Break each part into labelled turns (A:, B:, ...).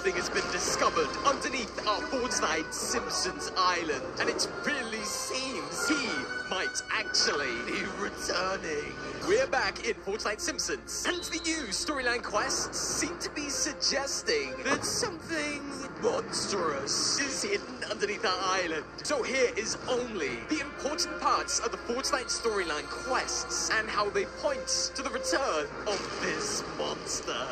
A: something has been discovered underneath our Fortnite Simpsons Island, and it really seems he might actually be returning. We're back in Fortnite Simpsons, and the new storyline quests seem to be suggesting that something monstrous is hidden underneath our island. So here is only the important parts of the Fortnite storyline quests and how they point to the return of this monster.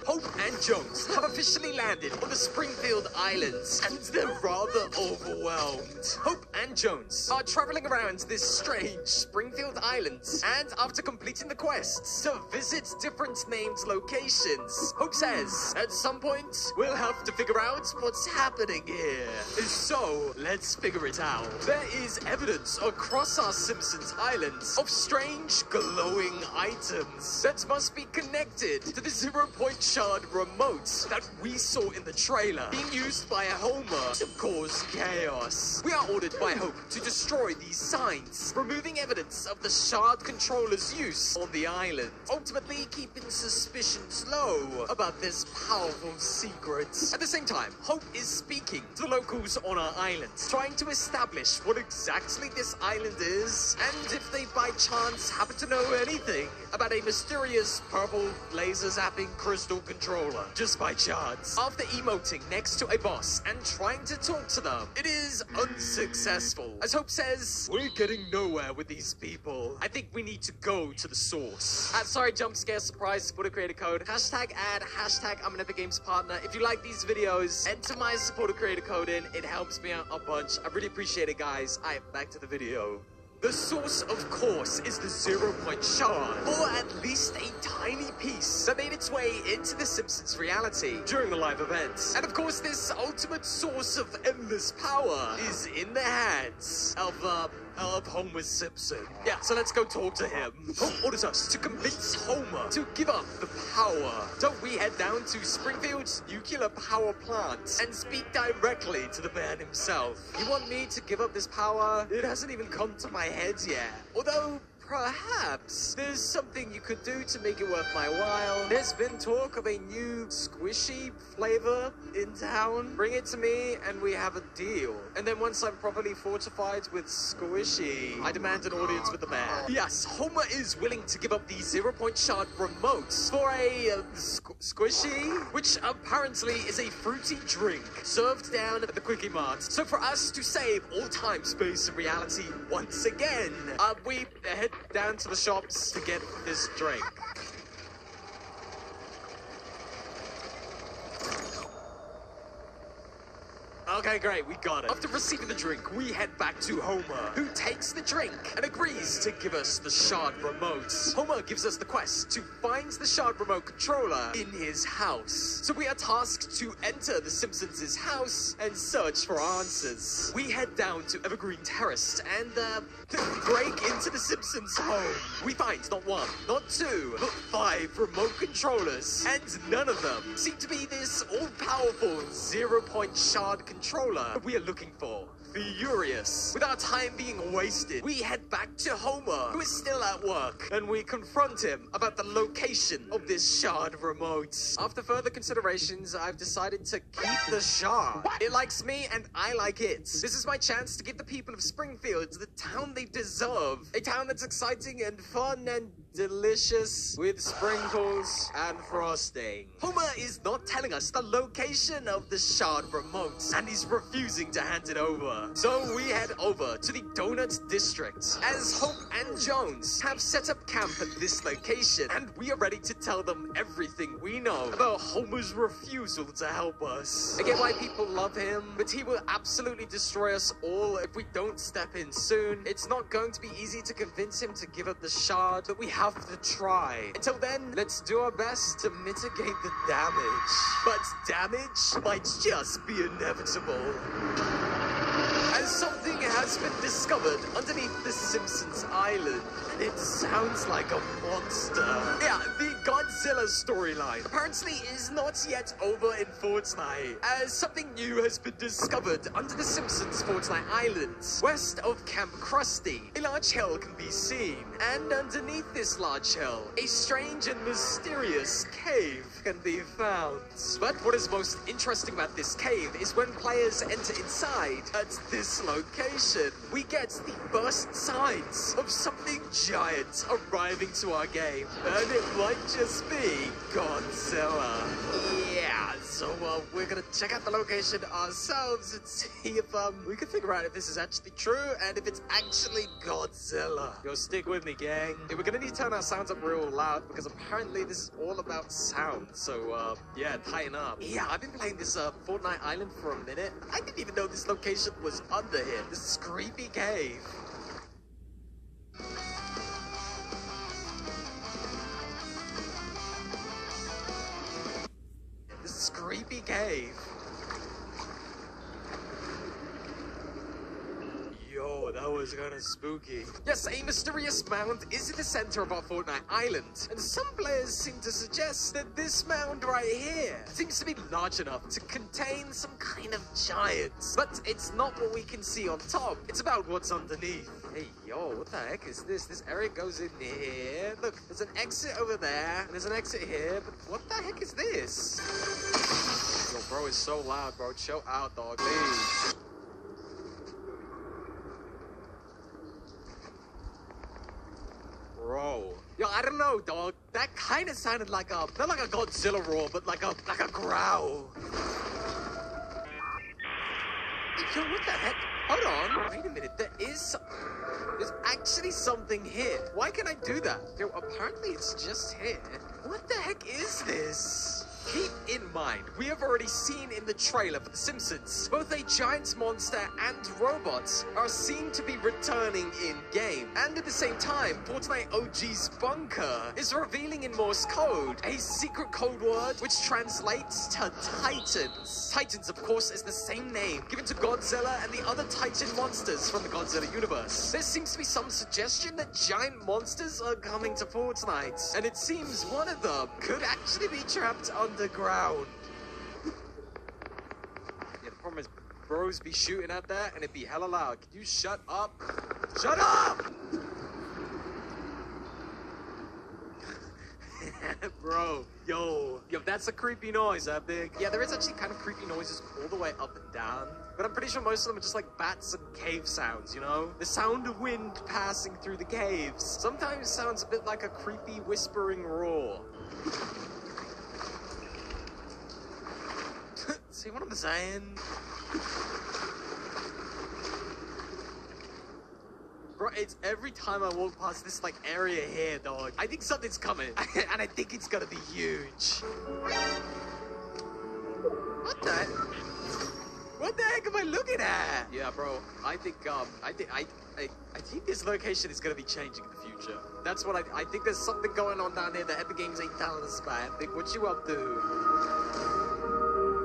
A: Hope and Jones have officially landed on the Springfield Islands, and they're rather overwhelmed. Hope and Jones are traveling around this strange Springfield Islands, and after completing the quests to visit different named locations, Hope says, at some point, we'll have to figure out what's happening here. So, let's figure it out. There is evidence across our Simpsons Islands of strange glowing items that must be connected to the 0-point shard remote that we saw in the trailer, being used by Homer to cause chaos. We are ordered by Hope to destroy these signs, removing evidence of the shard controller's use on the island, ultimately keeping suspicions low about this powerful secret. At the same time, Hope is speaking to the locals on our island, trying to establish what exactly this island is, and if they by chance happen to know anything about a mysterious purple laser zapping crystal controller, just by chance. After emoting next to a boss and trying to talk to them, it is unsuccessful. As Hope says, we're getting nowhere with these people. I think we need to go to the source. Sorry, jump scare, surprise, supporter creator code, hashtag ad, hashtag I'm an Epic Games partner. If you like these videos, enter my supporter creator code in. It helps me out a bunch. I really appreciate it, guys. Alright, back to the video. The source, of course, is the 0-point shard, or at least a tiny piece that made its way into the Simpsons reality during the live event. And of course, this ultimate source of endless power is in the hands of Homer Simpson. Yeah, so let's go talk to him. Hope orders us to convince Homer to give up the power. Don't we head down to Springfield's nuclear power plant and speak directly to the man himself. You want me to give up this power? It hasn't even come to my head yet. Although, perhaps there's something you could do to make it worth my while. There's been talk of a new squishy flavor in town. Bring it to me and we have a deal. And then once I'm properly fortified with squishy, I demand an audience with the man. Yes, Homer is willing to give up the 0-point shard remote for a squishy, which apparently is a fruity drink served down at the Quickie Mart. So for us to save all time, space, and reality once again, we head down to the shops to get this drink. Okay, great, we got it. After receiving the drink, we head back to Homer, who takes the drink and agrees to give us the shard remote. Homer gives us the quest to find the shard remote controller in his house. So we are tasked to enter the Simpsons' house and search for answers. We head down to Evergreen Terrace and break into the Simpsons' home. We find not one, not two, but 5 remote controllers, and none of them seem to be this all-powerful 0-point shard controller we are looking for. Furious, with our time being wasted, we head back to Homer, who is still at work, and we confront him about the location of this shard remote. After further considerations, I've decided to keep the shard. It likes me, and I like it. This is my chance to give the people of Springfield the town they deserve. A town that's exciting and fun and delicious, with sprinkles and frosting. Homer is not telling us the location of the shard remote, and he's refusing to hand it over. So we head over to the Donut District, as Hope and Jones have set up camp at this location, and we are ready to tell them everything we know about Homer's refusal to help us. I get why people love him, but he will absolutely destroy us all if we don't step in soon. It's not going to be easy to convince him to give up the shard, but we have to try. Until then, let's do our best to mitigate the damage. But damage might just be inevitable, as something has been discovered underneath the Simpsons Island. It sounds like a monster. Yeah, the Godzilla storyline apparently is not yet over in Fortnite, as something new has been discovered under the Simpsons Fortnite Island. West of Camp Krusty, a large hill can be seen, and underneath this large hill, a strange and mysterious cave can be found. But what is most interesting about this cave is when players enter inside at this location, we get the first signs of something giant arriving to our game, and it might just be Godzilla. Yeah, so we're gonna check out the location ourselves and see if we can figure out if this is actually true and if it's actually Godzilla. Yo, stick with me, gang. Hey, we're gonna need to turn our sounds up real loud because apparently this is all about sound. So yeah, tighten up. Yeah, I've been playing this Fortnite Island for a minute. I didn't even know this location was under here. This creepy cave. This creepy cave. Yo, that was kind of spooky. Yes, a mysterious mound is in the center of our Fortnite Island, and some players seem to suggest that this mound right here seems to be large enough to contain some kind of giant. But it's not what we can see on top, it's about what's underneath. Hey, yo, what the heck is this? This area goes in here. Look, there's an exit over there, and there's an exit here, but what the heck is this? Yo, bro, it's so loud, bro. Chill out, dog, please. Bro. Yo, I don't know, dog. That kind of sounded like a, not like a Godzilla roar, but like a growl. Yo, what the heck? Hold on. Wait a minute. There's actually something here. Why can I do that? Yo, apparently it's just here. What the heck is this? Keep in mind, we have already seen in the trailer for The Simpsons, both a giant monster and robots are seen to be returning in-game. And at the same time, Fortnite OG's bunker is revealing in Morse code a secret code word which translates to Titans. Titans, of course, is the same name given to Godzilla and the other Titan monsters from the Godzilla universe. There seems to be some suggestion that giant monsters are coming to Fortnite, and it seems one of them could actually be trapped underground. Yeah, the problem is bros be shooting at that and it'd be hella loud. Can you shut up? Shut up! Bro, yo, that's a creepy noise, that big. Yeah, there is actually kind of creepy noises all the way up and down, but I'm pretty sure most of them are just like bats and cave sounds, you know? The sound of wind passing through the caves sometimes sounds a bit like a creepy whispering roar. See what I'm saying? Bro, it's every time I walk past this, like, area here, dog. I think something's coming, and I think it's gonna be huge. What the heck am I looking at? Yeah, bro, I think this location is gonna be changing in the future. That's what I think there's something going on down here that Epic Games ain't telling us about. Epic, what you up to?